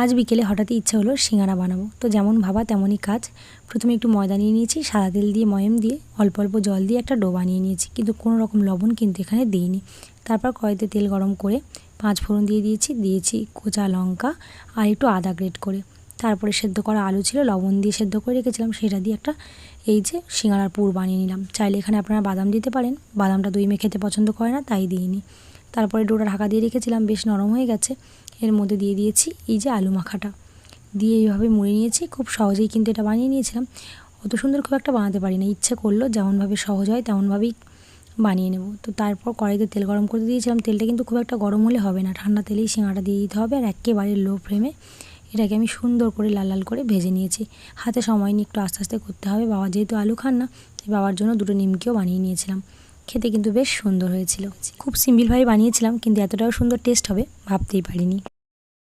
আজ বিকেলে হঠাৎই ইচ্ছা হলো সিঙ্গারা বানাবো। তো যেমন ভাবা তেমনই কাজ। প্রথমে একটু ময়দা নিয়ে নিয়েছি, সাদা তেল দিয়ে ময়াম দিয়ে অল্প অল্প জল দিয়ে একটা ডো বানিয়ে নিয়েছি, কিন্তু কোনো রকম লবণ কিন্তু এখানে দিইনি। তারপর কড়াইতে তেল গরম করে 5 ফোড়ন দিয়ে দিয়েছি কোঁচা লঙ্কা আর একটু আদা গ্রেট করে। তারপরে সেদ্ধ করা আলু ছিল, লবণ দিয়ে সেদ্ধ করে রেখেছিলাম, সেটা দিয়ে একটা এই যে সিঙ্গারার পুর বানিয়ে নিলাম। চাইলে এখানে আপনারা বাদাম দিতে পারেন, বাদামটা দই মেখে খেতে পছন্দ করে না তাই দিইনি। তারপরে ডোটা ঢাকা দিয়ে রেখেছিলাম, বেশ নরম হয়ে গেছে। এর মধ্যে দিয়ে দিয়েছি এই যে আলু মাখাটা, দিয়ে এইভাবে মুড়ে নিয়েছি। খুব সহজেই কিন্তু এটা বানিয়ে নিয়েছিলাম। অত সুন্দর খুব একটা বানাতে পারি না, ইচ্ছে করলো যেমনভাবে সহজ হয় তেমনভাবেই বানিয়ে নেব। তো তারপর কড়াইতে তেল গরম করে দিয়েছিলাম। তেলটা কিন্তু খুব একটা গরম হলে হবে না, ঠান্ডা তেলেই সিঙ্গাড়াটা দিয়ে দিতে হবে। আর একেবারে লো ফ্লেমে এটাকে আমি সুন্দর করে লাল লাল করে ভেজে নিয়েছি। হাতে সময় নিয়ে একটু আস্তে আস্তে করতে হবে। বাবা যেহেতু আলু খান না, তাই বাবার জন্য 2টো নিমকিও বানিয়ে নিয়েছিলাম। খেতে কিন্তু বেশ সুন্দর হয়েছিল। খুব সিম্পলভাবে বানিয়েছিলাম, কিন্তু এতটাও সুন্দর টেস্ট হবে ভাবতেই পারিনি।